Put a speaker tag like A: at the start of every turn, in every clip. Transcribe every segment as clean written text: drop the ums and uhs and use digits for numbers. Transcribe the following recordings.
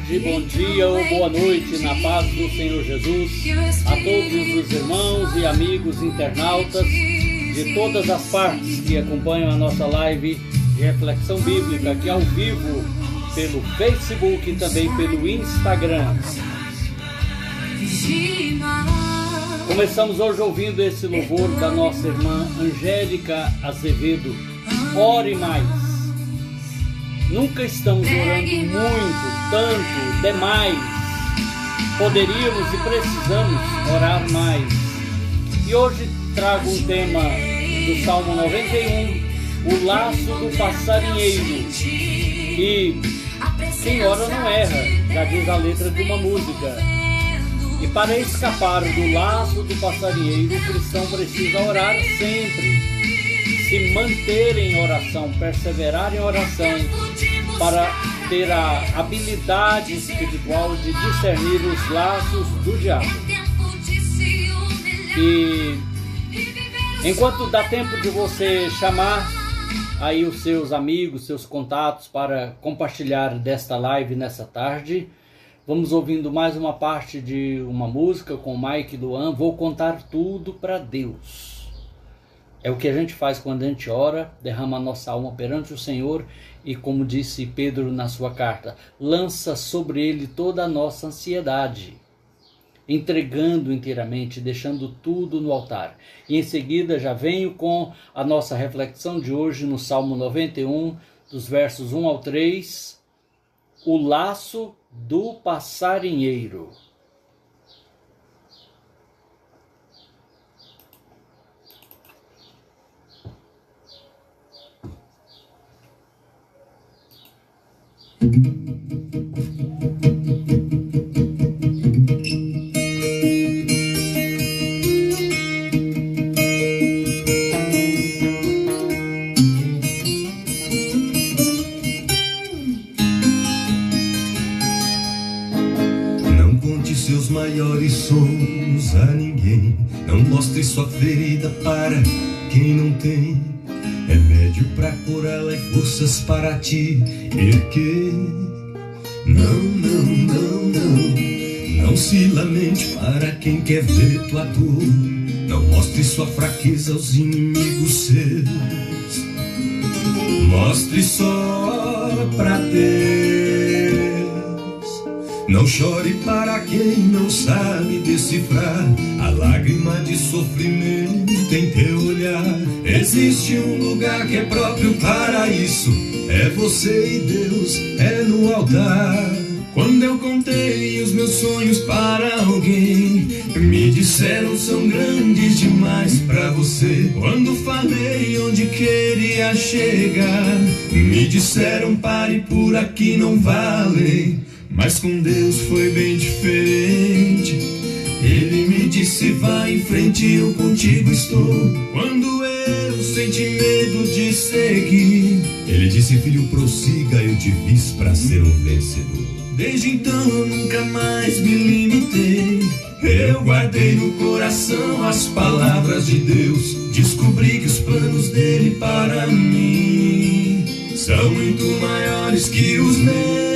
A: tarde, bom dia ou boa noite na paz do Senhor Jesus a todos os irmãos e amigos internautas de todas as partes que acompanham a nossa live de reflexão bíblica aqui ao vivo pelo Facebook e também pelo Instagram. Começamos hoje ouvindo esse louvor da nossa irmã Angélica Azevedo, Ore Mais. Nunca estamos orando muito, tanto, demais. Poderíamos e precisamos orar mais. E hoje trago um tema do Salmo 91, o laço do passarinheiro. E quem ora não erra, já diz a letra de uma música. E para escapar do laço do passarinheiro, o cristão precisa orar sempre. Se manter em oração, perseverar em oração, para ter a habilidade espiritual de discernir os laços do diabo. E enquanto dá tempo de você chamar aí os seus amigos, seus contatos para compartilhar desta live nessa tarde, vamos ouvindo mais uma parte de uma música com Mike e Luan. Vou contar tudo para Deus. É o que a gente faz quando a gente ora, derrama a nossa alma perante o Senhor e, como disse Pedro na sua carta, lança sobre ele toda a nossa ansiedade, entregando inteiramente, deixando tudo no altar. E em seguida já venho com a nossa reflexão de hoje no Salmo 91, dos versos 1 ao 3, o laço do passarinheiro.
B: Não conte seus maiores sonhos a ninguém. Não mostre sua ferida para quem não tem remédio pra curá-la e forças para te erguer. Não, não, não, não. Não se lamente para quem quer ver tua dor. Não mostre sua fraqueza aos inimigos seus. Mostre só pra Deus. Não chore para quem não sabe decifrar a lágrima de sofrimento em teu olhar. Existe um lugar que é próprio para isso. É você e Deus, é no altar. Quando eu contei os meus sonhos para alguém, me disseram são grandes demais para você. Quando falei onde queria chegar, me disseram pare por aqui, não vale. Mas com Deus foi bem diferente. Ele me disse vai em frente, eu contigo estou. Quando eu senti medo de seguir, Ele disse filho prossiga, eu te fiz pra ser um vencedor. Desde então eu nunca mais me limitei. Eu guardei no coração as palavras de Deus. Descobri que os planos dele para mim são muito maiores que os meus.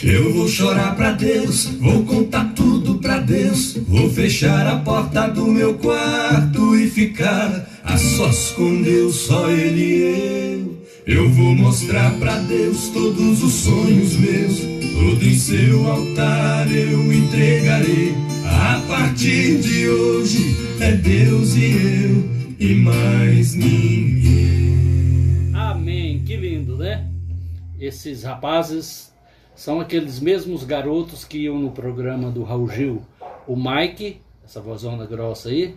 B: Eu vou chorar pra Deus, vou contar tudo pra Deus. Vou fechar a porta do meu quarto e ficar a sós com Deus, só Ele e eu. Eu vou mostrar pra Deus todos os sonhos meus. Tudo em seu altar eu entregarei. A partir de hoje é Deus e eu e mais ninguém.
A: Amém, que lindo, né? Esses rapazes são aqueles mesmos garotos que iam no programa do Raul Gil. O Mike, essa vozona grossa aí,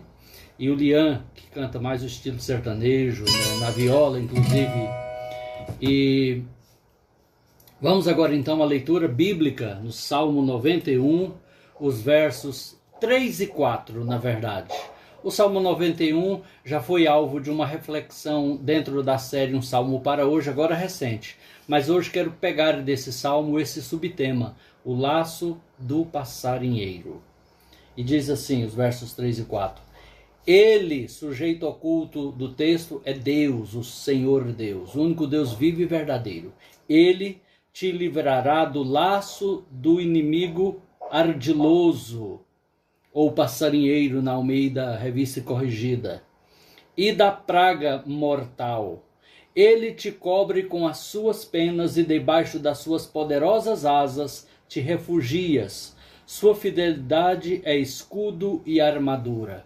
A: e o Lian, que canta mais o estilo sertanejo, né, na viola inclusive. E vamos agora então à leitura bíblica no Salmo 91, os versos 3 e 4, na verdade. O Salmo 91 já foi alvo de uma reflexão dentro da série Um Salmo para Hoje, agora recente. Mas hoje quero pegar desse salmo esse subtema, o laço do passarinheiro. E diz assim, os versos 3 e 4. Ele, sujeito oculto do texto, é Deus, o Senhor Deus, o único Deus vivo e verdadeiro. Ele te livrará do laço do inimigo ardiloso, ou passarinheiro na Almeida Revista Corrigida, e da praga mortal. Ele te cobre com as suas penas e debaixo das suas poderosas asas te refugias. Sua fidelidade é escudo e armadura.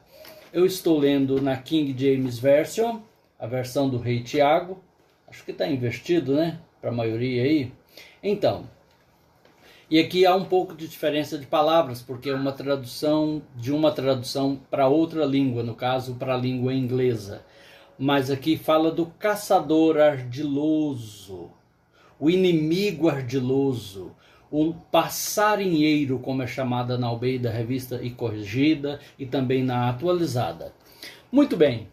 A: Eu estou lendo na King James Version, a versão do Rei Tiago. Acho que está invertido, né? Para a maioria aí. Então, e aqui há um pouco de diferença de palavras, porque é uma tradução de uma tradução para outra língua, no caso, para a língua inglesa. Mas aqui fala do caçador ardiloso, o inimigo ardiloso, o passarinheiro, como é chamada na Almeida Revista e Corrigida e também na Atualizada. Muito bem.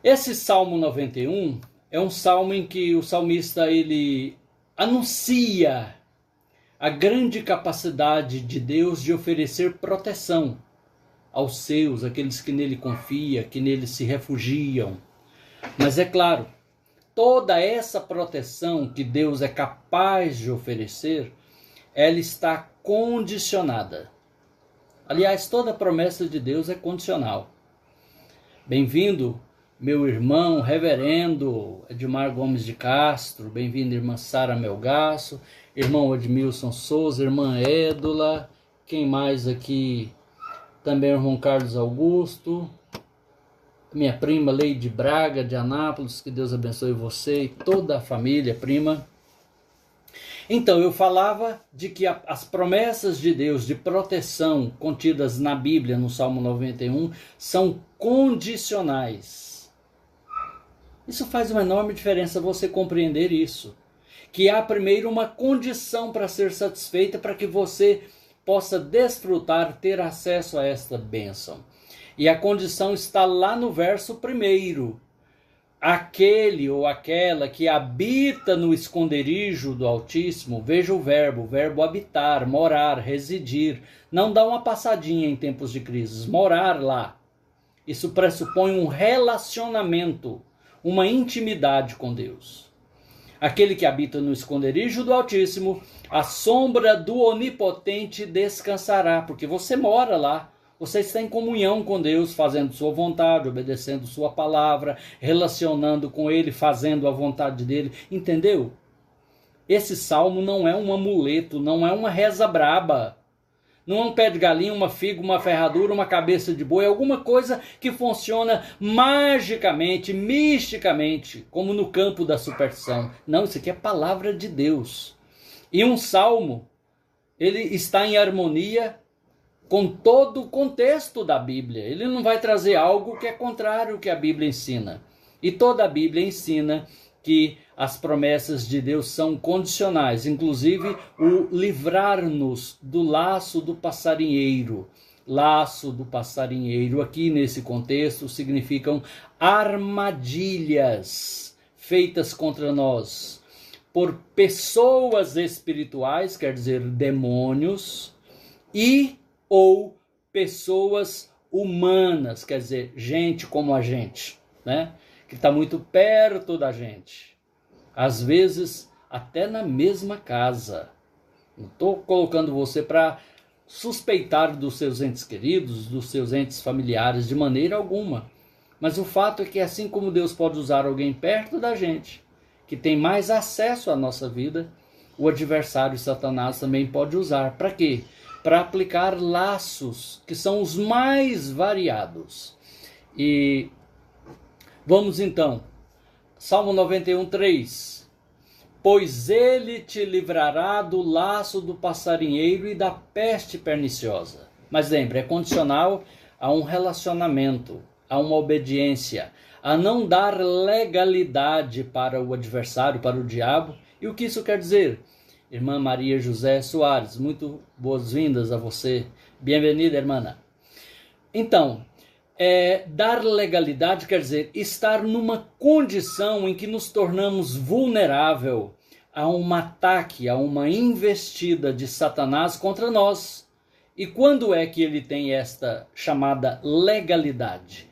A: Esse Salmo 91 é um salmo em que o salmista ele anuncia a grande capacidade de Deus de oferecer proteção aos seus, aqueles que nele confiam, que nele se refugiam. Mas é claro, toda essa proteção que Deus é capaz de oferecer, ela está condicionada. Aliás, toda promessa de Deus é condicional. Bem-vindo, meu irmão reverendo Edmar Gomes de Castro, bem-vindo, irmã Sara Melgaço, irmão Edmilson Souza, irmã Édula, quem mais aqui? Também o irmão Carlos Augusto, minha prima Leide Braga de Anápolis, que Deus abençoe você e toda a família, prima. Então, eu falava de que as promessas de Deus de proteção contidas na Bíblia, no Salmo 91, são condicionais. Isso faz uma enorme diferença você compreender isso. Que há primeiro uma condição para ser satisfeita para que você possa desfrutar, ter acesso a esta bênção. E a condição está lá no verso 1. Aquele ou aquela que habita no esconderijo do Altíssimo, veja o verbo habitar, morar, residir. Não dá uma passadinha em tempos de crise, morar lá. Isso pressupõe um relacionamento, uma intimidade com Deus. Aquele que habita no esconderijo do Altíssimo, a sombra do Onipotente descansará, porque você mora lá. Você está em comunhão com Deus, fazendo sua vontade, obedecendo sua palavra, relacionando com Ele, fazendo a vontade dEle. Entendeu? Esse salmo não é um amuleto, não é uma reza braba. Não é um pé de galinha, uma figa, uma ferradura, uma cabeça de boi, alguma coisa que funciona magicamente, misticamente, como no campo da superstição. Não, isso aqui é palavra de Deus. E um salmo, ele está em harmonia com todo o contexto da Bíblia. Ele não vai trazer algo que é contrário ao que a Bíblia ensina. E toda a Bíblia ensina que as promessas de Deus são condicionais, inclusive o livrar-nos do laço do passarinheiro. Laço do passarinheiro, aqui nesse contexto, significam armadilhas feitas contra nós por pessoas espirituais, quer dizer, demônios, e ou pessoas humanas, quer dizer, gente como a gente, né? Que está muito perto da gente. Às vezes, até na mesma casa. Não estou colocando você para suspeitar dos seus entes queridos, dos seus entes familiares, de maneira alguma. Mas o fato é que assim como Deus pode usar alguém perto da gente, que tem mais acesso à nossa vida, o adversário Satanás também pode usar. Para quê? Para aplicar laços que são os mais variados. E vamos então, Salmo 91, 3. Pois ele te livrará do laço do passarinheiro e da peste perniciosa. Mas lembre, é condicional a um relacionamento, a uma obediência, a não dar legalidade para o adversário, para o diabo. E o que isso quer dizer? Irmã Maria José Soares, muito boas-vindas a você. Bem-vinda, irmã. Então, dar legalidade quer dizer estar numa condição em que nos tornamos vulnerável a um ataque, a uma investida de Satanás contra nós. E quando é que ele tem esta chamada legalidade?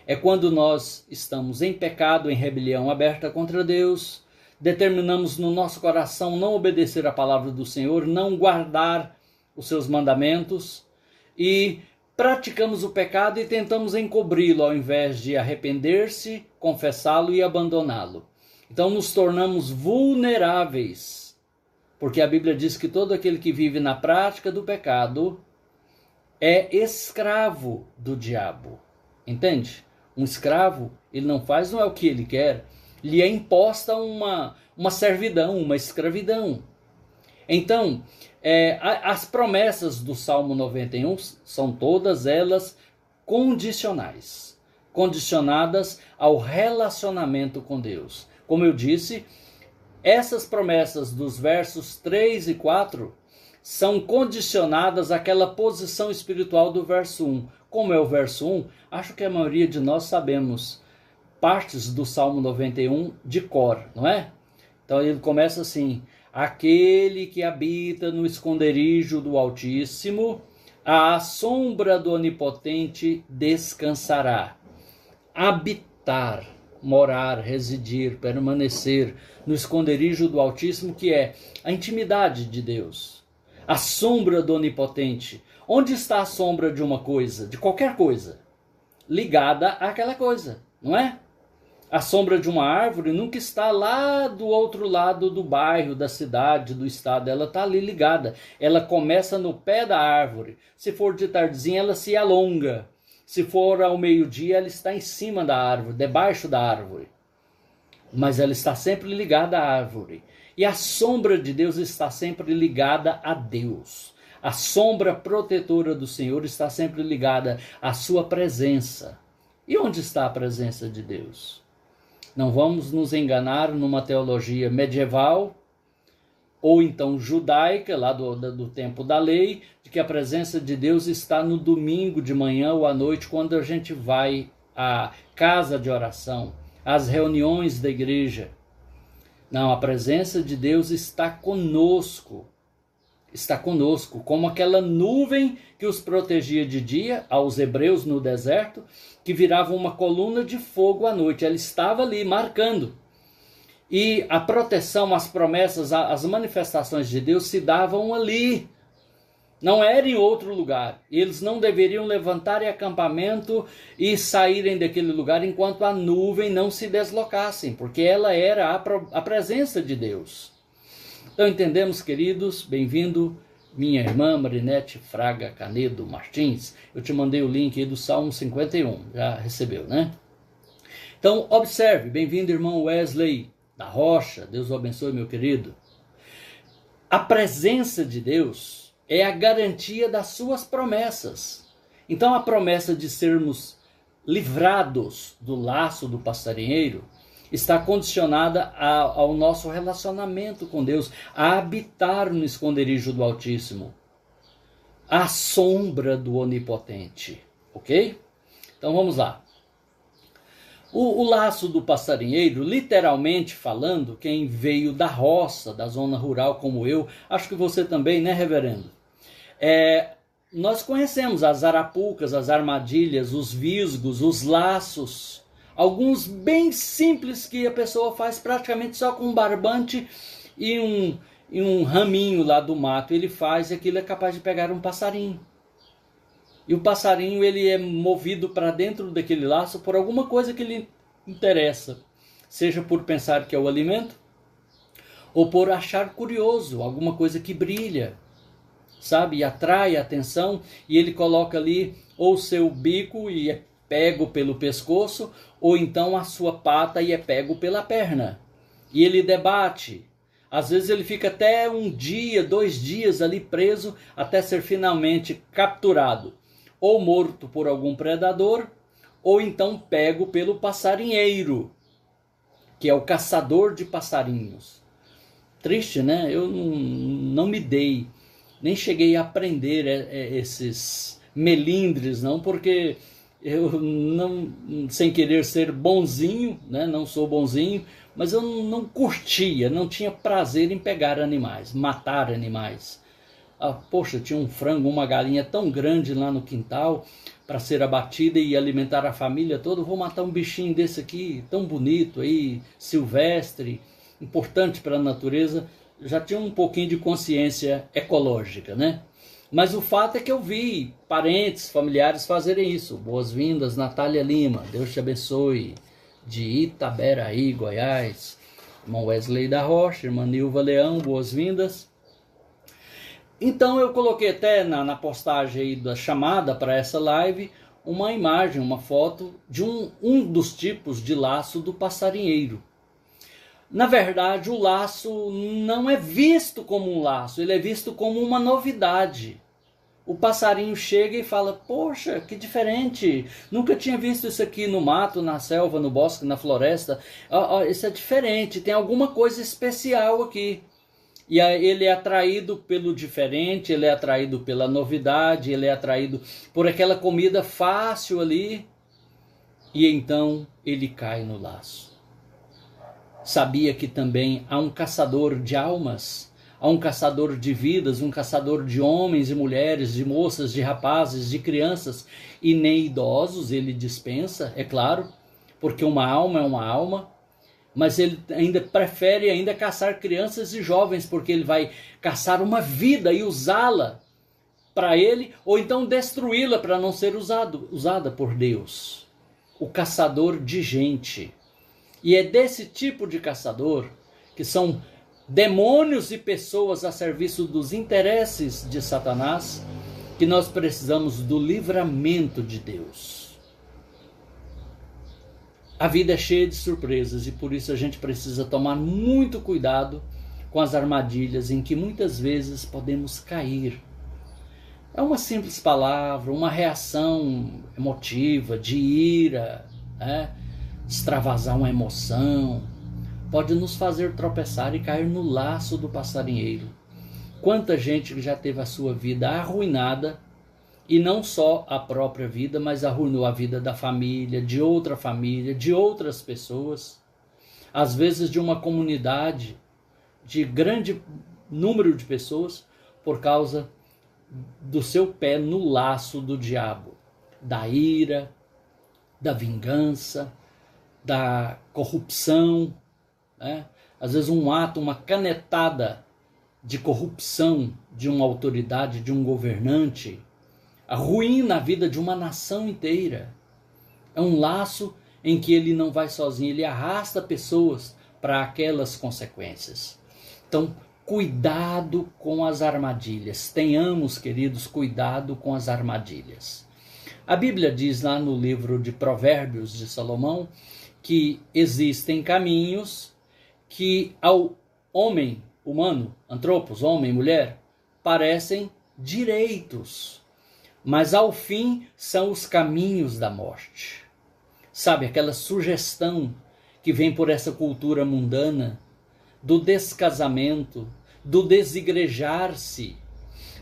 A: É quando nós estamos em pecado, em rebelião aberta contra Deus, determinamos no nosso coração não obedecer a palavra do Senhor, não guardar os seus mandamentos e praticamos o pecado e tentamos encobri-lo ao invés de arrepender-se, confessá-lo e abandoná-lo. Então nos tornamos vulneráveis, porque a Bíblia diz que todo aquele que vive na prática do pecado é escravo do diabo. Entende? Um escravo, ele não é o que ele quer, lhe é imposta uma servidão, uma escravidão. Então, as promessas do Salmo 91 são todas elas condicionais, condicionadas ao relacionamento com Deus. Como eu disse, essas promessas dos versos 3 e 4 são condicionadas àquela posição espiritual do verso 1. Como é o verso 1, acho que a maioria de nós sabemos partes do Salmo 91 de cor, não é? Então ele começa assim: aquele que habita no esconderijo do Altíssimo, à sombra do Onipotente descansará. Habitar, morar, residir, permanecer no esconderijo do Altíssimo, que é a intimidade de Deus. A sombra do Onipotente. Onde está a sombra de uma coisa, de qualquer coisa? Ligada àquela coisa, não é? A sombra de uma árvore nunca está lá do outro lado do bairro, da cidade, do estado. Ela está ali ligada. Ela começa no pé da árvore. Se for de tardezinha, ela se alonga. Se for ao meio-dia, ela está em cima da árvore, debaixo da árvore. Mas ela está sempre ligada à árvore. E a sombra de Deus está sempre ligada a Deus. A sombra protetora do Senhor está sempre ligada à sua presença. E onde está a presença de Deus? Não vamos nos enganar numa teologia medieval ou então judaica, lá do tempo da lei, de que a presença de Deus está no domingo de manhã ou à noite, quando a gente vai à casa de oração, às reuniões da igreja. Não, a presença de Deus está conosco. Está conosco, como aquela nuvem que os protegia de dia, aos hebreus no deserto, que virava uma coluna de fogo à noite. Ela estava ali, marcando. E a proteção, as promessas, as manifestações de Deus se davam ali. Não era em outro lugar. Eles não deveriam levantar acampamento e saírem daquele lugar enquanto a nuvem não se deslocasse, porque ela era a presença de Deus. Então entendemos, queridos, bem-vindo, minha irmã Marinete Fraga Canedo Martins. Eu te mandei o link aí do Salmo 51, já recebeu, né? Então observe, bem-vindo, irmão Wesley da Rocha, Deus o abençoe, meu querido. A presença de Deus é a garantia das suas promessas. Então a promessa de sermos livrados do laço do passarinheiro está condicionada ao nosso relacionamento com Deus, a habitar no esconderijo do Altíssimo, à sombra do Onipotente, ok? Então vamos lá. O laço do passarinheiro, literalmente falando, quem veio da roça, da zona rural como eu, acho que você também, né, reverendo? Nós conhecemos as arapucas, as armadilhas, os visgos, os laços, alguns bem simples que a pessoa faz praticamente só com um barbante e um raminho lá do mato. Ele faz e aquilo é capaz de pegar um passarinho. E o passarinho ele é movido para dentro daquele laço por alguma coisa que lhe interessa. Seja por pensar que é o alimento ou por achar curioso, alguma coisa que brilha, sabe? E atrai a atenção e ele coloca ali ou seu bico e é pego pelo pescoço, ou então a sua pata e é pego pela perna. E ele debate. Às vezes ele fica até 1 dia, 2 dias ali preso, até ser finalmente capturado. Ou morto por algum predador, ou então pego pelo passarinheiro, que é o caçador de passarinhos. Triste, né? Eu não me dei, nem cheguei a aprender esses melindres, não, porque eu não, sem querer ser bonzinho, né? Não sou bonzinho, mas eu não curtia, não tinha prazer em pegar animais, matar animais. Poxa, tinha um frango, uma galinha tão grande lá no quintal para ser abatida e alimentar a família toda. Vou matar um bichinho desse aqui, tão bonito aí, silvestre. importante para a natureza, já tinha um pouquinho de consciência ecológica, né? Mas o fato é que eu vi parentes, familiares fazerem isso. Boas-vindas, Natália Lima, Deus te abençoe, de Itaberaí, Goiás. Irmão Wesley da Rocha, irmã Nilva Leão, boas-vindas. Então eu coloquei até na postagem aí da chamada para essa live uma imagem, uma foto de um dos tipos de laço do passarinheiro. Na verdade, o laço não é visto como um laço, ele é visto como uma novidade. O passarinho chega e fala, poxa, que diferente, nunca tinha visto isso aqui no mato, na selva, no bosque, na floresta. Isso é diferente, tem alguma coisa especial aqui. E aí ele é atraído pelo diferente, ele é atraído pela novidade, ele é atraído por aquela comida fácil ali. E então ele cai no laço. Sabia que também há um caçador de almas, há um caçador de vidas, um caçador de homens e mulheres, de moças, de rapazes, de crianças, e nem idosos ele dispensa, é claro, porque uma alma é uma alma, mas ele ainda prefere ainda caçar crianças e jovens, porque ele vai caçar uma vida e usá-la para ele, ou então destruí-la para não ser usada por Deus. O caçador de gente. E é desse tipo de caçador, que são demônios e pessoas a serviço dos interesses de Satanás, que nós precisamos do livramento de Deus. A vida é cheia de surpresas e por isso a gente precisa tomar muito cuidado com as armadilhas em que muitas vezes podemos cair. É uma simples palavra, uma reação emotiva, de ira, extravasar uma emoção, pode nos fazer tropeçar e cair no laço do passarinheiro. Quanta gente já teve a sua vida arruinada, e não só a própria vida, mas arruinou a vida da família, de outras pessoas, às vezes de uma comunidade, de grande número de pessoas, por causa do seu pé no laço do diabo, da ira, da vingança, da corrupção, Às vezes um ato, uma canetada de corrupção de uma autoridade, de um governante, arruína a vida de uma nação inteira. É um laço em que ele não vai sozinho, ele arrasta pessoas para aquelas consequências. Então, cuidado com as armadilhas. Tenhamos, queridos, cuidado com as armadilhas. A Bíblia diz lá no livro de Provérbios de Salomão que existem caminhos que ao homem humano, antropos, homem e mulher, parecem direitos, mas ao fim são os caminhos da morte. Sabe, aquela sugestão que vem por essa cultura mundana, do descasamento, do desigrejar-se,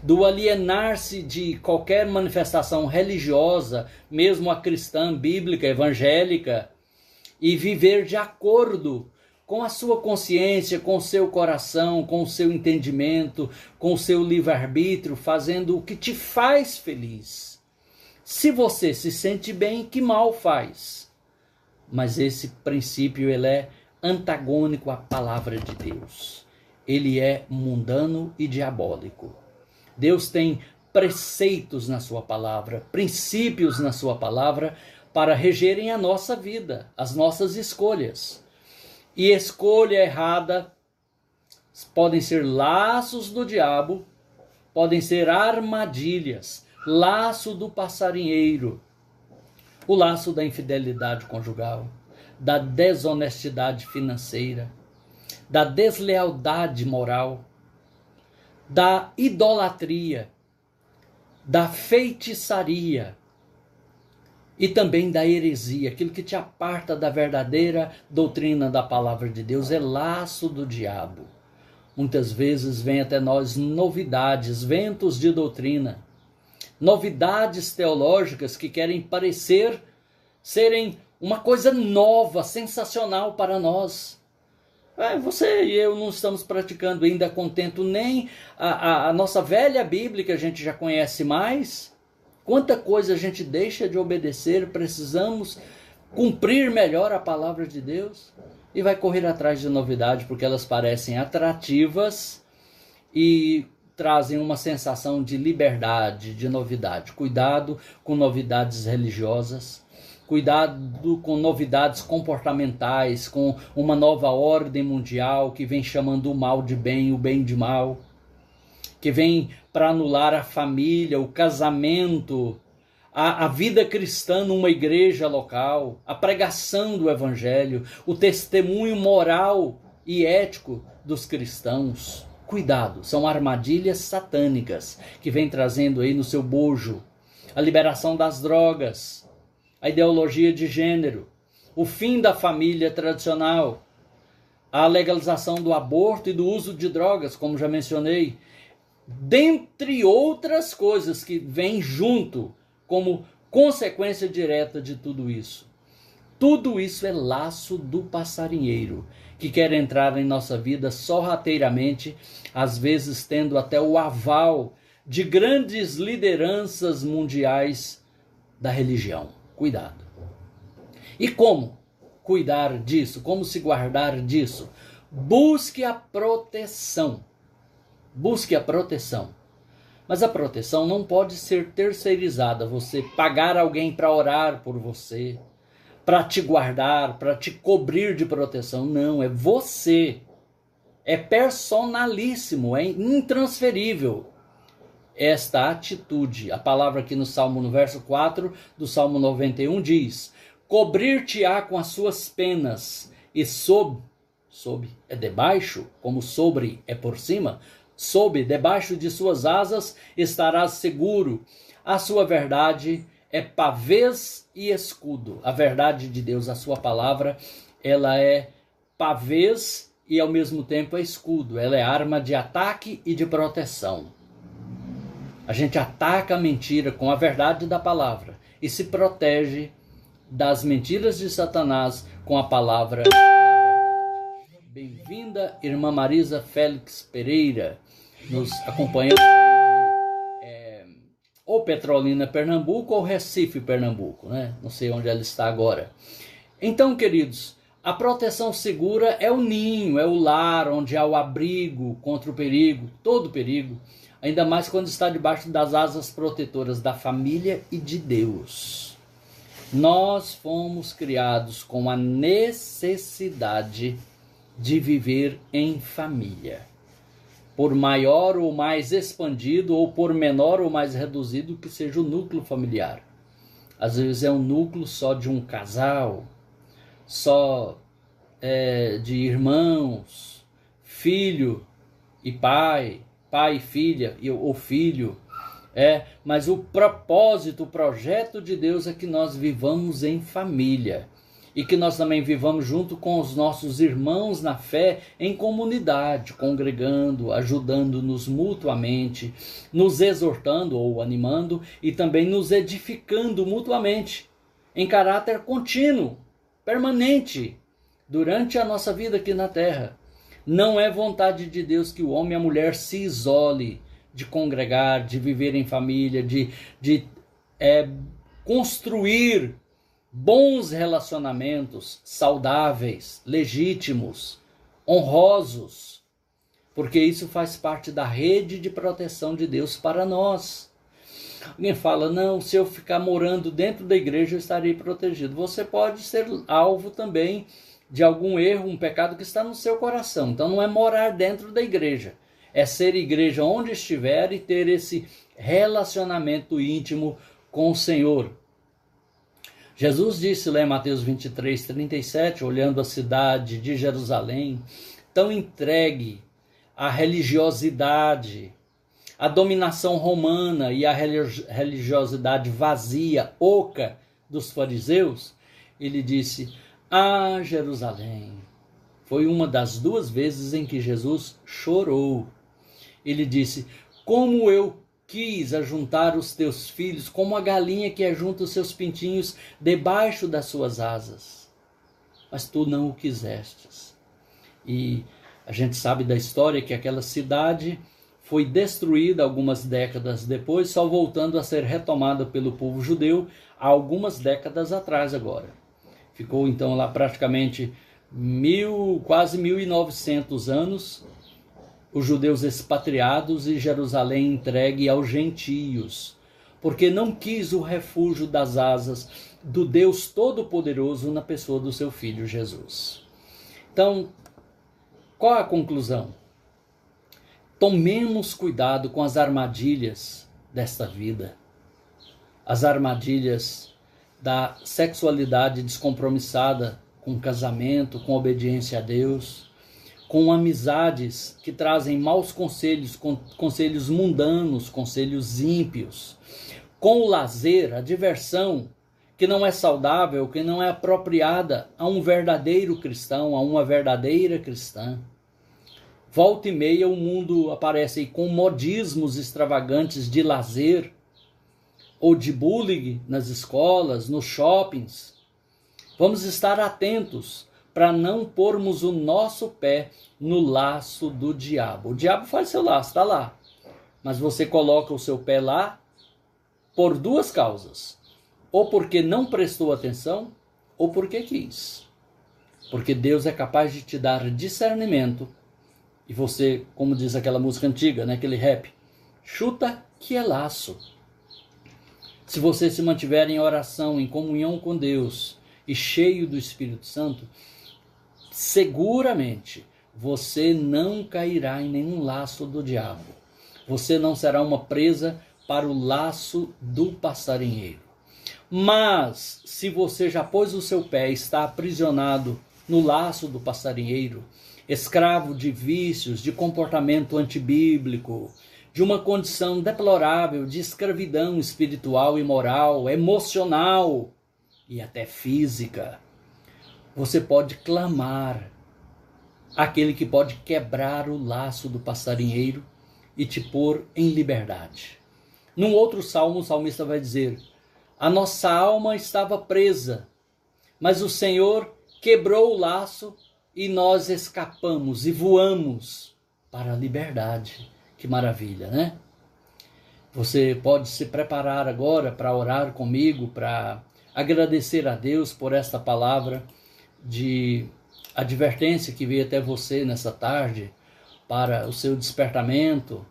A: do alienar-se de qualquer manifestação religiosa, mesmo a cristã, bíblica, evangélica, e viver de acordo com a sua consciência, com o seu coração, com o seu entendimento, com o seu livre-arbítrio, fazendo o que te faz feliz. Se você se sente bem, que mal faz? Mas esse princípio ele é antagônico à palavra de Deus. Ele é mundano e diabólico. Deus tem preceitos na sua palavra, princípios na sua palavra para regerem a nossa vida, as nossas escolhas. E escolha errada podem ser laços do diabo, podem ser armadilhas, laço do passarinheiro, o laço da infidelidade conjugal, da desonestidade financeira, da deslealdade moral, da idolatria, da feitiçaria e também da heresia. Aquilo que te aparta da verdadeira doutrina da palavra de Deus é laço do diabo. Muitas vezes vem até nós novidades, ventos de doutrina, novidades teológicas que querem parecer serem uma coisa nova, sensacional para nós. Você e eu não estamos praticando ainda contento nem a nossa velha Bíblia, que a gente já conhece mais. Quanta coisa a gente deixa de obedecer, precisamos cumprir melhor a palavra de Deus. e vai correr atrás de novidade porque elas parecem atrativas e trazem uma sensação de liberdade, de novidade. Cuidado com novidades religiosas, cuidado com novidades comportamentais, com uma nova ordem mundial que vem chamando o mal de bem, o bem de mal, que vem para anular a família, o casamento, a vida cristã numa igreja local, a pregação do evangelho, o testemunho moral e ético dos cristãos. Cuidado, são armadilhas satânicas que vem trazendo aí no seu bojo a liberação das drogas, a ideologia de gênero, o fim da família tradicional, a legalização do aborto e do uso de drogas, como já mencionei, dentre outras coisas que vêm junto como consequência direta de tudo isso. Tudo isso é laço do passarinheiro, que quer entrar em nossa vida sorrateiramente, às vezes tendo até o aval de grandes lideranças mundiais da religião. Cuidado. E como cuidar disso? Como se guardar disso? Busque a proteção. Busque a proteção. Mas a proteção não pode ser terceirizada. Você pagar alguém para orar por você, para te guardar, para te cobrir de proteção. Não, é você. É personalíssimo, é intransferível esta atitude. A palavra aqui no Salmo, no verso 4 do Salmo 91 diz: cobrir-te-á com as suas penas, e sob é debaixo, como sobre é por cima, sob, debaixo de suas asas estarás seguro. A sua verdade é pavês e escudo. A verdade de Deus, a sua palavra, ela é pavês e ao mesmo tempo é escudo. Ela é arma de ataque e de proteção. A gente ataca a mentira com a verdade da palavra e se protege das mentiras de Satanás com a palavra da verdade. Bem-vinda, irmã Marisa Félix Pereira, nos acompanhando ou Petrolina, Pernambuco, ou Recife, Pernambuco, né? Não sei onde ela está agora. Então, queridos, a proteção segura é o ninho, é o lar, onde há o abrigo contra o perigo, todo perigo, ainda mais quando está debaixo das asas protetoras da família e de Deus. Nós fomos criados com a necessidade de viver em família. Por maior ou mais expandido, ou por menor ou mais reduzido que seja o núcleo familiar. Às vezes é um núcleo só de um casal, só de irmãos, filho e pai, pai e filha, ou filho. Mas o propósito, o projeto de Deus é que nós vivamos em família. E que nós também vivamos junto com os nossos irmãos na fé, em comunidade, congregando, ajudando-nos mutuamente, nos exortando ou animando e também nos edificando mutuamente, em caráter contínuo, permanente, durante a nossa vida aqui na terra. Não é vontade de Deus que o homem e a mulher se isole de congregar, de viver em família, de construir bons relacionamentos saudáveis, legítimos, honrosos, porque isso faz parte da rede de proteção de Deus para nós. Alguém fala, não, se eu ficar morando dentro da igreja eu estarei protegido. Você pode ser alvo também de algum erro, um pecado que está no seu coração. Então não é morar dentro da igreja, é ser igreja onde estiver e ter esse relacionamento íntimo com o Senhor. Jesus disse lá em Mateus 23, 37, olhando a cidade de Jerusalém, tão entregue à religiosidade, à dominação romana e à religiosidade vazia, oca dos fariseus, ele disse, Jerusalém. Foi uma das 2 vezes em que Jesus chorou. Ele disse, como eu quis ajuntar os teus filhos, como a galinha que ajunta os seus pintinhos debaixo das suas asas. Mas tu não o quisestes. E a gente sabe da história que aquela cidade foi destruída algumas décadas depois, só voltando a ser retomada pelo povo judeu há algumas décadas atrás agora. Ficou então lá praticamente quase 1900 anos, os judeus expatriados e Jerusalém entregue aos gentios, porque não quis o refúgio das asas do Deus Todo-Poderoso na pessoa do seu Filho Jesus. Então, qual a conclusão? Tomemos cuidado com as armadilhas desta vida, as armadilhas da sexualidade descompromissada com casamento, com obediência a Deus, com amizades que trazem maus conselhos, conselhos mundanos, conselhos ímpios, com o lazer, a diversão, que não é saudável, que não é apropriada a um verdadeiro cristão, a uma verdadeira cristã. Volta e meia o mundo aparece aí com modismos extravagantes de lazer ou de bullying nas escolas, nos shoppings. Vamos estar atentos para não pormos o nosso pé no laço do diabo. O diabo faz seu laço, está lá. Mas você coloca o seu pé lá por duas causas. Ou porque não prestou atenção, ou porque quis. Porque Deus é capaz de te dar discernimento. E você, como diz aquela música antiga, né, aquele rap, chuta que é laço. Se você se mantiver em oração, em comunhão com Deus e cheio do Espírito Santo, seguramente você não cairá em nenhum laço do diabo. Você não será uma presa para o laço do passarinheiro. Mas, se você já pôs o seu pé e está aprisionado no laço do passarinheiro, escravo de vícios, de comportamento antibíblico, de uma condição deplorável de escravidão espiritual e moral, emocional e até física, você pode clamar àquele que pode quebrar o laço do passarinheiro e te pôr em liberdade. Num outro salmo, o salmista vai dizer: a nossa alma estava presa, mas o Senhor quebrou o laço e nós escapamos e voamos para a liberdade. Que maravilha, né? Você pode se preparar agora para orar comigo, para agradecer a Deus por esta palavra de advertência que veio até você nessa tarde, para o seu despertamento.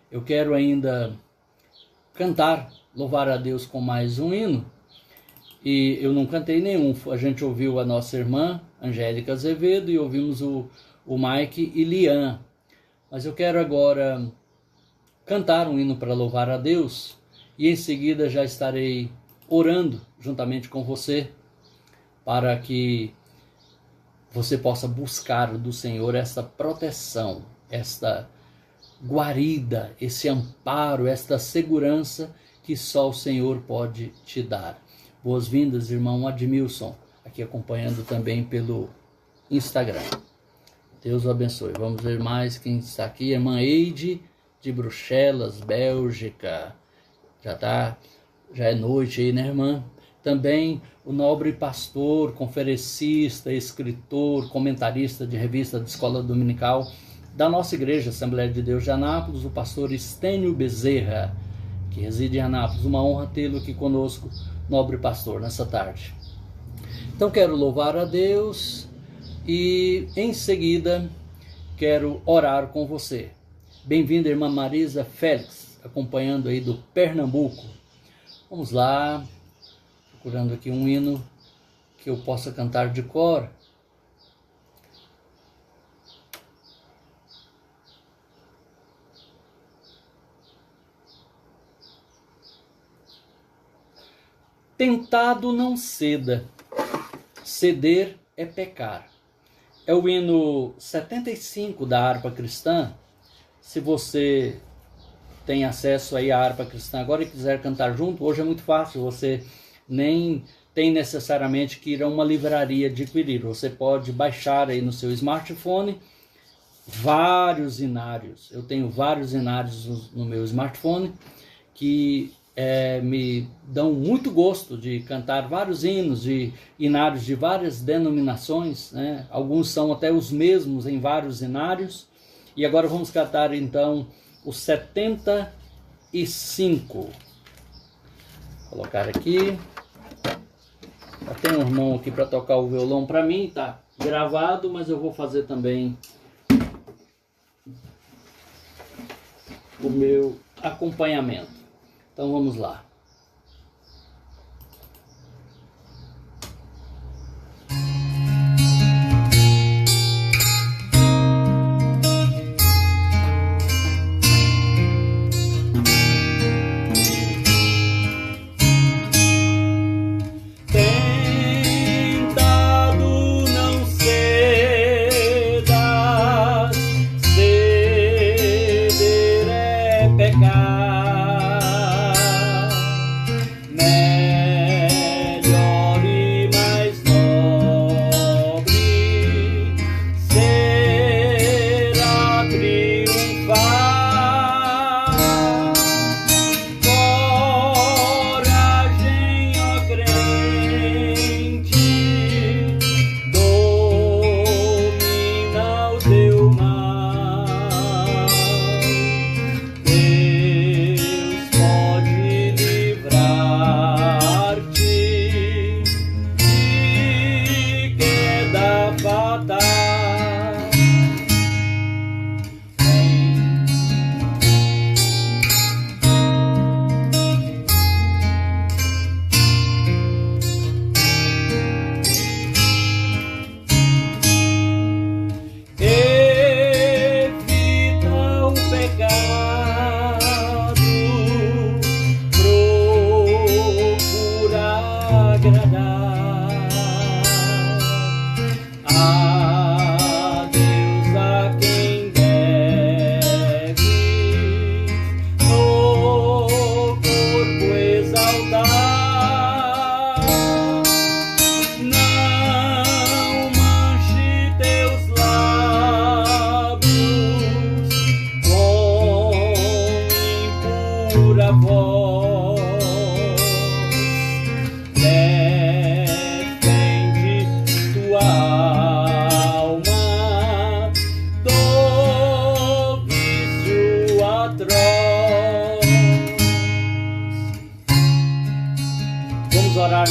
A: Eu quero ainda cantar, louvar a Deus com mais um hino. E eu não cantei nenhum, a gente ouviu a nossa irmã Angélica Azevedo e ouvimos o Mike e Lian. Mas eu quero agora cantar um hino para louvar a Deus e em seguida já estarei orando juntamente com você para que você possa buscar do Senhor essa proteção, esta guarida, esse amparo, esta segurança que só o Senhor pode te dar. Boas-vindas, irmão Admilson, aqui acompanhando também pelo Instagram. Deus o abençoe. Vamos ver mais quem está aqui. Irmã Eide, de Bruxelas, Bélgica. Já é noite aí, né, irmã? Também o nobre pastor, conferencista, escritor, comentarista de revista de escola dominical da nossa igreja, Assembleia de Deus de Anápolis, o pastor Estênio Bezerra, que reside em Anápolis. Uma honra tê-lo aqui conosco, nobre pastor, nessa tarde. Então quero louvar a Deus e em seguida quero orar com você. Bem-vinda, irmã Marisa Félix, acompanhando aí do Pernambuco. Vamos lá, procurando aqui um hino que eu possa cantar de cor. Tentado não ceda, ceder é pecar. É o hino 75 da harpa cristã. Se você tem acesso aí à harpa cristã agora e quiser cantar junto, hoje é muito fácil, você nem tem necessariamente que ir a uma livraria adquirir. Você pode baixar aí no seu smartphone vários hinários. Eu tenho vários hinários no meu smartphone que me dão muito gosto de cantar vários hinos de hinários de várias denominações, né? Alguns são até os mesmos em vários hinários. E agora vamos cantar então o 75. Vou colocar aqui. Já tem um irmão aqui para tocar o violão para mim, tá gravado, mas eu vou fazer também o meu acompanhamento. Então vamos lá.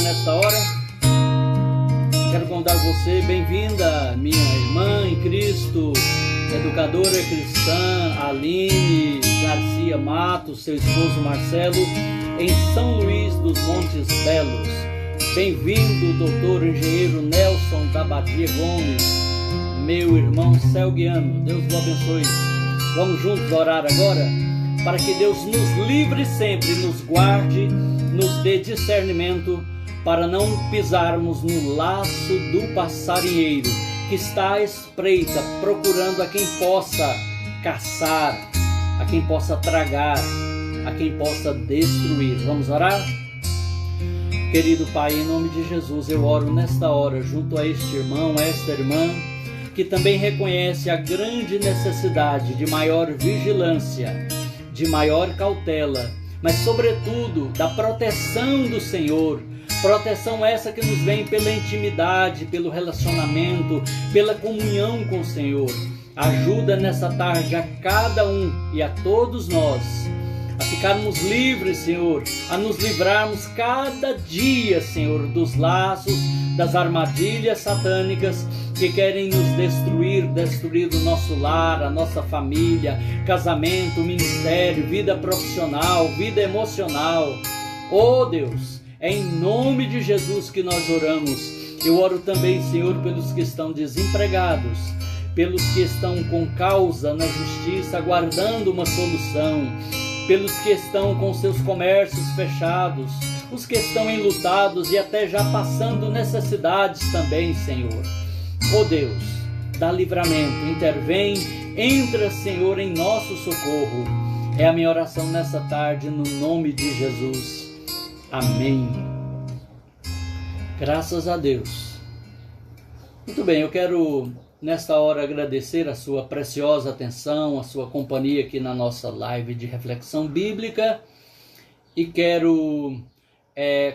A: Nesta hora, quero convidar você, bem-vinda, minha irmã em Cristo, educadora cristã Aline Garcia Matos, seu esposo Marcelo, em São Luís dos Montes Belos. Bem-vindo, doutor engenheiro Nelson da Badia Gomes, meu irmão Celguiano, Deus o abençoe. Vamos juntos orar agora, para que Deus nos livre sempre, nos guarde, nos dê discernimento, para não pisarmos no laço do passarinheiro que está à espreita, procurando a quem possa caçar, a quem possa tragar, a quem possa destruir. Vamos orar? Querido Pai, em nome de Jesus, eu oro nesta hora junto a este irmão, a esta irmã, que também reconhece a grande necessidade de maior vigilância, de maior cautela, mas sobretudo da proteção do Senhor. Proteção essa que nos vem pela intimidade, pelo relacionamento, pela comunhão com o Senhor. Ajuda nessa tarde a cada um e a todos nós a ficarmos livres, Senhor, a nos livrarmos cada dia, Senhor, dos laços, das armadilhas satânicas que querem nos destruir o nosso lar, a nossa família, casamento, ministério, vida profissional, vida emocional. Oh Deus, é em nome de Jesus que nós oramos. Eu oro também, Senhor, pelos que estão desempregados, pelos que estão com causa na justiça, aguardando uma solução, pelos que estão com seus comércios fechados, os que estão enlutados e até já passando necessidades também, Senhor. Oh Deus, dá livramento, intervém, entra, Senhor, em nosso socorro. É a minha oração nessa tarde, no nome de Jesus. Amém. Graças a Deus. Muito bem, eu quero nesta hora agradecer a sua preciosa atenção, a sua companhia aqui na nossa live de reflexão bíblica, e quero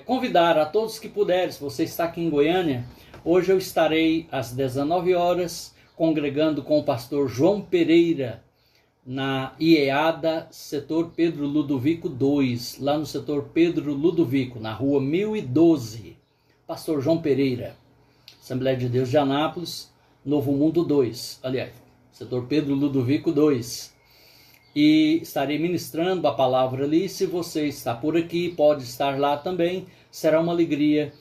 A: convidar a todos que puderem, se você está aqui em Goiânia, hoje eu estarei às 19 horas congregando com o pastor João Pereira, na IEADA, setor Pedro Ludovico 2, lá no setor Pedro Ludovico, na rua 1012. Pastor João Pereira, Assembleia de Deus de Anápolis, Novo Mundo 2, aliás, setor Pedro Ludovico 2. E estarei ministrando a palavra ali. Se você está por aqui, pode estar lá também. Será uma alegria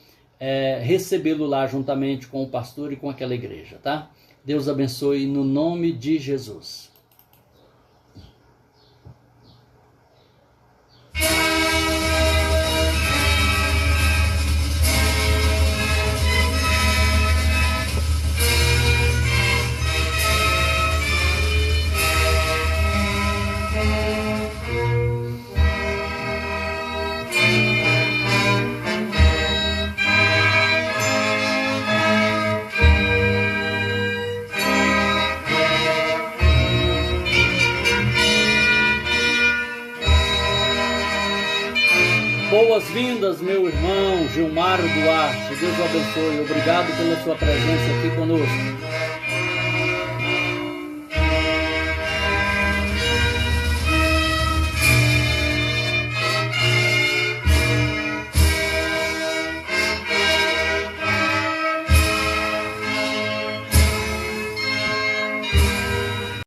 A: recebê-lo lá juntamente com o pastor e com aquela igreja, tá? Deus abençoe no nome de Jesus. Boas-vindas, meu irmão Gilmar Duarte. Deus o abençoe. Obrigado pela sua presença aqui conosco.